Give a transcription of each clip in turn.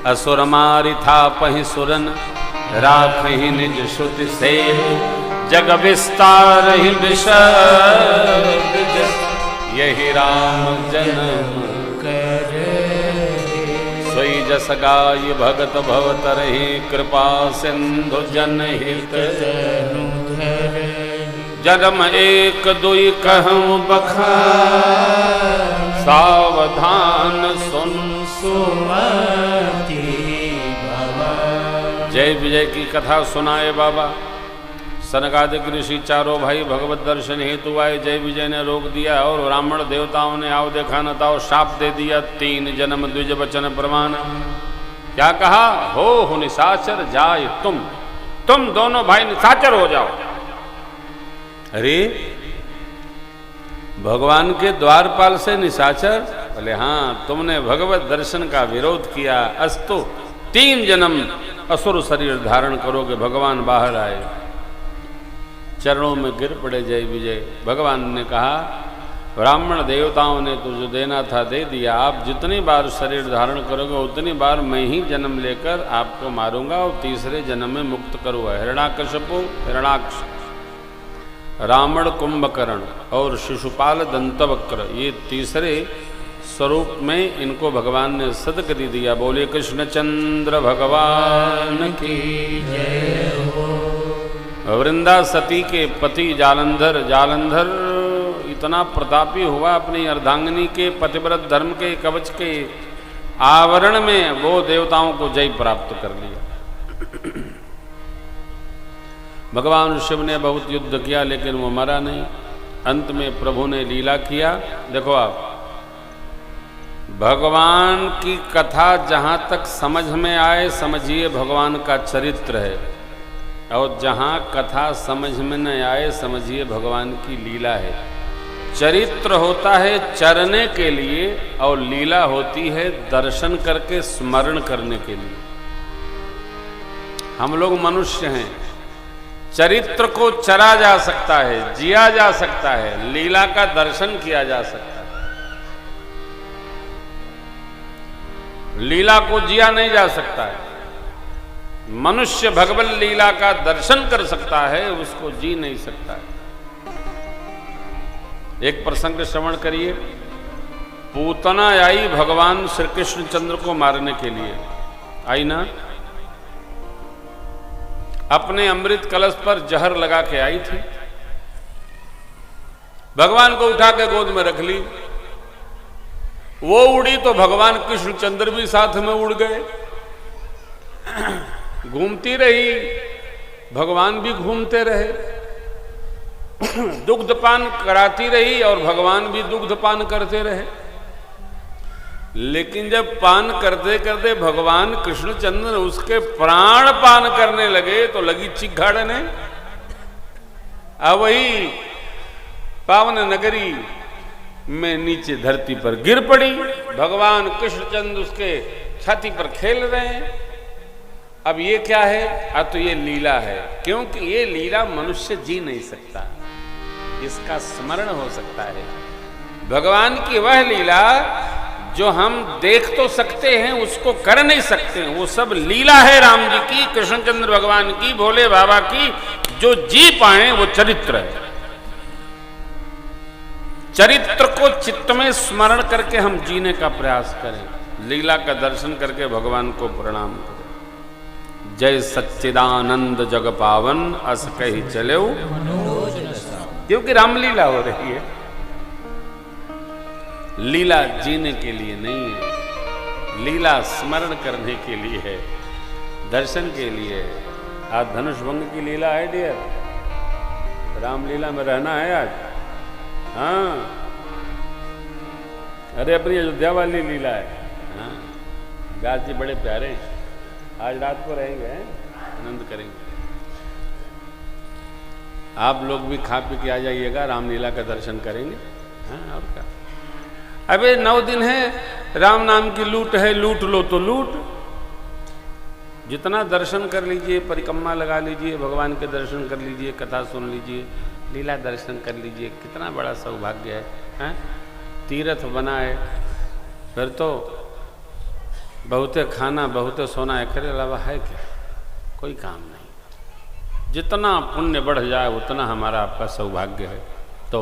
असुर मारि थापहि सुरन, राखहि निज श्रुति से, जग विस्तारहि विशद जस, यही राम जन्म करे। सोई जस गाय भगत भवतरहि, कृपा सिंधु जनहित जन्म एक दुई कहूँ बखान, सावधान सुन सुमति बाबा। जय विजय की कथा सुनाए बाबा। सनकादिक ऋषि चारों भाई भगवत दर्शन हेतु आए। जय विजय ने रोक दिया और ब्राह्मण देवताओं ने आओ देखा न ताओ शाप दे दिया। 3 जन्म द्विज वचन प्रमाण। क्या कहा? हो निशाचर जाय तुम दोनों भाई निशाचर हो जाओ। अरे भगवान के द्वारपाल से निशाचर? बोले हाँ, तुमने भगवत दर्शन का विरोध किया, अस्तु 3 जन्म असुर शरीर धारण करोगे। भगवान बाहर आए, चरणों में गिर पड़े जय विजय। भगवान ने कहा ब्राह्मण देवताओं ने तो जो देना था दे दिया, आप जितनी बार शरीर धारण करोगे उतनी बार मैं ही जन्म लेकर आपको मारूंगा और तीसरे जन्म में मुक्त करूंगा। हिरण्याकश्यपु हिरण्याक्ष, रावण कुंभकर्ण और शिशुपाल दंतवक्र, ये तीसरे स्वरूप में इनको भगवान ने सदगति दिया। बोले कृष्णचंद्र भगवान की जय हो। वृंदा सती के पति जालंधर इतना प्रतापी हुआ, अपनी अर्धांगिनी के पतिव्रत धर्म के कवच के आवरण में वो देवताओं को जय प्राप्त कर लिया। भगवान शिव ने बहुत युद्ध किया लेकिन वो मरा नहीं। अंत में प्रभु ने लीला किया। देखो आप, भगवान की कथा जहाँ तक समझ में आए समझिए भगवान का चरित्र है, और जहाँ कथा समझ में न आए समझिए भगवान की लीला है। चरित्र होता है चरने के लिए और लीला होती है दर्शन करके स्मरण करने के लिए। हम लोग मनुष्य हैं, चरित्र को चरा जा सकता है, जिया जा सकता है, लीला का दर्शन किया जा सकता है। लीला को जिया नहीं जा सकता है। मनुष्य भगवत लीला का दर्शन कर सकता है, उसको जी नहीं सकता है। एक प्रसंग श्रवण करिए। पूतना आई भगवान श्री कृष्ण चंद्र को मारने के लिए, आई ना, अपने अमृत कलश पर जहर लगा के आई थी। भगवान को उठा के गोद में रख ली। वो उड़ी तो भगवान कृष्णचंद्र भी साथ में उड़ गए। घूमती रही, भगवान भी घूमते रहे। दुग्धपान कराती रही और भगवान भी दुग्धपान करते रहे। लेकिन जब पान करते करते भगवान कृष्णचंद्र उसके प्राण पान करने लगे तो लगी चिघाड़ने। अब वही पावन नगरी में नीचे धरती पर गिर पड़ी। भगवान कृष्णचंद्र उसके छाती पर खेल रहे हैं। अब ये क्या है? अब तो ये लीला है, क्योंकि ये लीला मनुष्य जी नहीं सकता, इसका स्मरण हो सकता है। भगवान की वह लीला जो हम देख तो सकते हैं उसको कर नहीं सकते हैं, वो सब लीला है राम जी की, कृष्णचंद्र भगवान की, भोले बाबा की। जो जी पाए वो चरित्र है। चरित्र को चित्त में स्मरण करके हम जीने का प्रयास करें, लीला का दर्शन करके भगवान को प्रणाम करें। जय सच्चिदानंद जग पावन अस कही चले, क्योंकि रामलीला हो रही है। लीला जीने के लिए नहीं है, लीला स्मरण करने के लिए है, दर्शन के लिए है। आज धनुष भंग की लीला है डियर, रामलीला में रहना है आज। हाँ, अरे अपनी अयोध्या वाली लीला है। हाँ, व्यास जी बड़े प्यारे हैं, आज रात को रहेंगे, आनंद करेंगे। आप लोग भी खा पी के आ जाइएगा, रामलीला का दर्शन करेंगे। हाँ, और क्या। अबे 9 दिन है, राम नाम की लूट है, लूट लो तो लूट। जितना दर्शन कर लीजिए, परिक्रमा लगा लीजिए, भगवान के दर्शन कर लीजिए, कथा सुन लीजिए, लीला दर्शन कर लीजिए, कितना बड़ा सौभाग्य है। हैं? तीर्थ बना है। फिर तो बहुते खाना बहुते सोना एकरे अलावा है क्या? कोई काम नहीं। जितना पुण्य बढ़ जाए उतना हमारा आपका सौभाग्य है। तो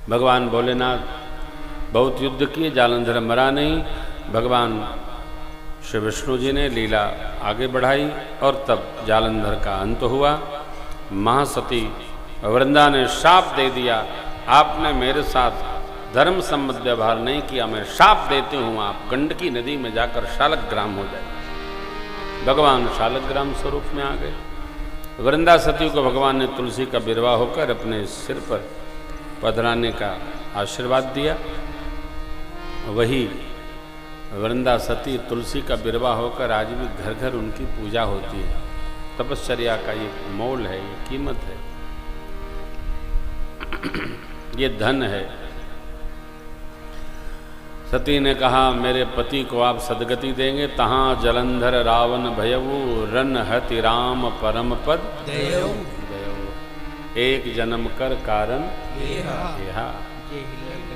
भगवान भोलेनाथ बहुत युद्ध किए, जालंधर मरा नहीं। भगवान श्री विष्णु जी ने लीला आगे बढ़ाई और तब जालंधर का अंत हुआ। महासती वृंदा ने शाप दे दिया, आपने मेरे साथ धर्म सम्मत व्यवहार नहीं किया, मैं शाप देती हूँ आप गंडकी नदी में जाकर शालग्राम हो जाए। भगवान शालग्राम स्वरूप में आ गए। वृंदा सती को भगवान ने तुलसी का बिरवा होकर अपने सिर पर पधराने का आशीर्वाद दिया। वही वृंदा सती तुलसी का बिरवा होकर आज भी घर घर उनकी पूजा होती है। तपश्चर्या का ये मोल है, ये कीमत है, ये धन है। सती ने कहा मेरे पति को आप सदगति देंगे, तहाँ जलंधर रावण भयऊ रन हति राम परम पद दयऊ। एक जन्म कर कारण